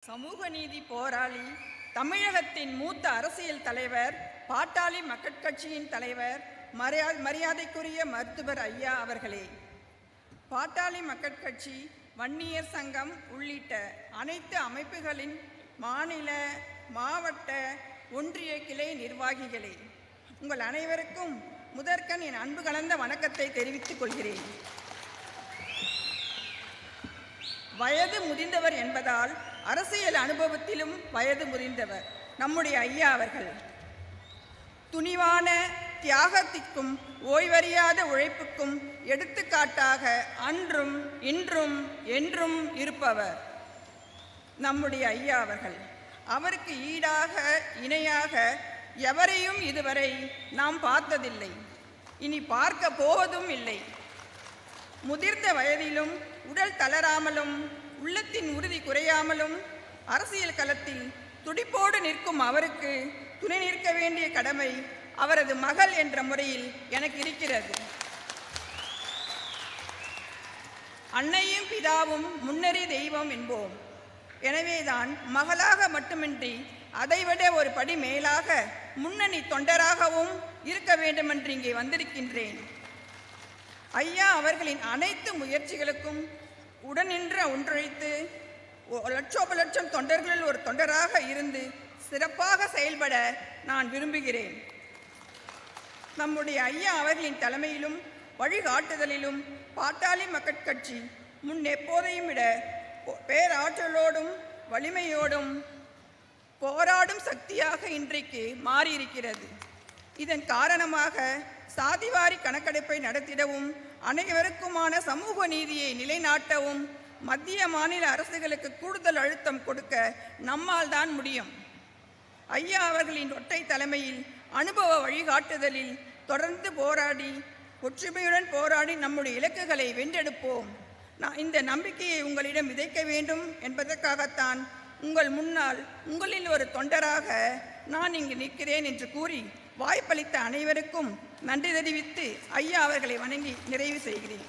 சமூக நீதி போராளி, தமிழகத்தின் மூத்த அரசியல் தலைவர், பாட்டாளி மக்கள் கட்சியின் தலைவர், மரியாதைக்குரிய மருத்துவர் ஐயா அவர்களே, பாட்டாளி மக்கள் கட்சி, வன்னியர் சங்கம் உள்ளிட்ட அனைத்து அமைப்புகளின் மாநில, மாவட்ட, ஒன்றிய கிளை நிர்வாகிகளே, உங்கள் அனைவருக்கும் முதற்கண் என் அன்பு கலந்த வணக்கத்தை தெரிவித்துக் கொள்கிறேன். வயது முதிர்ந்தவர் என்பதால் அரசியல் அனுபவத்திலும் வயது முதிர்ந்தவர் நம்முடைய ஐயா அவர்கள். துணிவான தியாகத்திற்கும் ஓய்வறியாத உழைப்புக்கும் எடுத்துக்காட்டாக அன்றும் இன்றும் என்றும் இருப்பவர் நம்முடைய ஐயா அவர்கள். அவருக்கு ஈடாக இணையாக எவரையும் இதுவரை நாம் பார்த்ததில்லை, இனி பார்க்க போவதும் இல்லை. முதிர்ந்த வயதிலும் உடல் தளராமலும் உள்ளத்தின் உறுதி குறையாமலும் அரசியல் களத்தில் துடிப்போடு நிற்கும் அவருக்கு துணை நிற்க வேண்டிய கடமை அவரது மகள் என்ற முறையில் எனக்கு இருக்கிறது. அன்னையும் பிதாவும் முன்னறி தெய்வம் என்போம். எனவேதான் மகளாக மட்டுமின்றி அதைவிட ஒரு படி மேலாக முன்னணி தொண்டராகவும் இருக்க வேண்டுமென்று இங்கே வந்திருக்கின்றேன். ஐயா அவர்களின் அனைத்து முயற்சிகளுக்கும் உடனின்று ஒன்றிணைத்து லட்சோப லட்சம் தொண்டர்களில் ஒரு தொண்டராக இருந்து சிறப்பாக செயல்பட நான் விரும்புகிறேன். நம்முடைய ஐயா அவர்களின் தலைமையிலும் வழிகாட்டுதலிலும் பாட்டாளி மக்கள் கட்சி முன் எப்போதையும் விட பேராற்றலோடும் வலிமையோடும் போராடும் சக்தியாக இன்றைக்கு மாறியிருக்கிறது. இதன் காரணமாக சாதிவாரி கணக்கெடுப்பை நடத்திடவும் அனைவருக்குமான சமூக நீதியை நிலைநாட்டவும் மத்திய மாநில அரசுகளுக்கு கூடுதல் அழுத்தம் கொடுக்க நம்மால் தான் முடியும். ஐயா அவர்களின் ஒற்றை தலைமையில் அனுபவ வழிகாட்டுதலில் தொடர்ந்து போராடி ஒற்றுமையுடன் போராடி நம்முடைய இலக்குகளை வென்றெடுப்போம். நான் இந்த நம்பிக்கையை உங்களிடம் விதைக்க வேண்டும் என்பதற்காகத்தான் உங்கள் முன்னால் உங்களில் ஒரு தொண்டராக நான் இங்கு நிற்கிறேன் என்று கூறி வாய்ப்பளித்த அனைவருக்கும் நன்றி தெரிவித்து ஐயா அவர்களை வணங்கி நிறைவு செய்கிறேன்.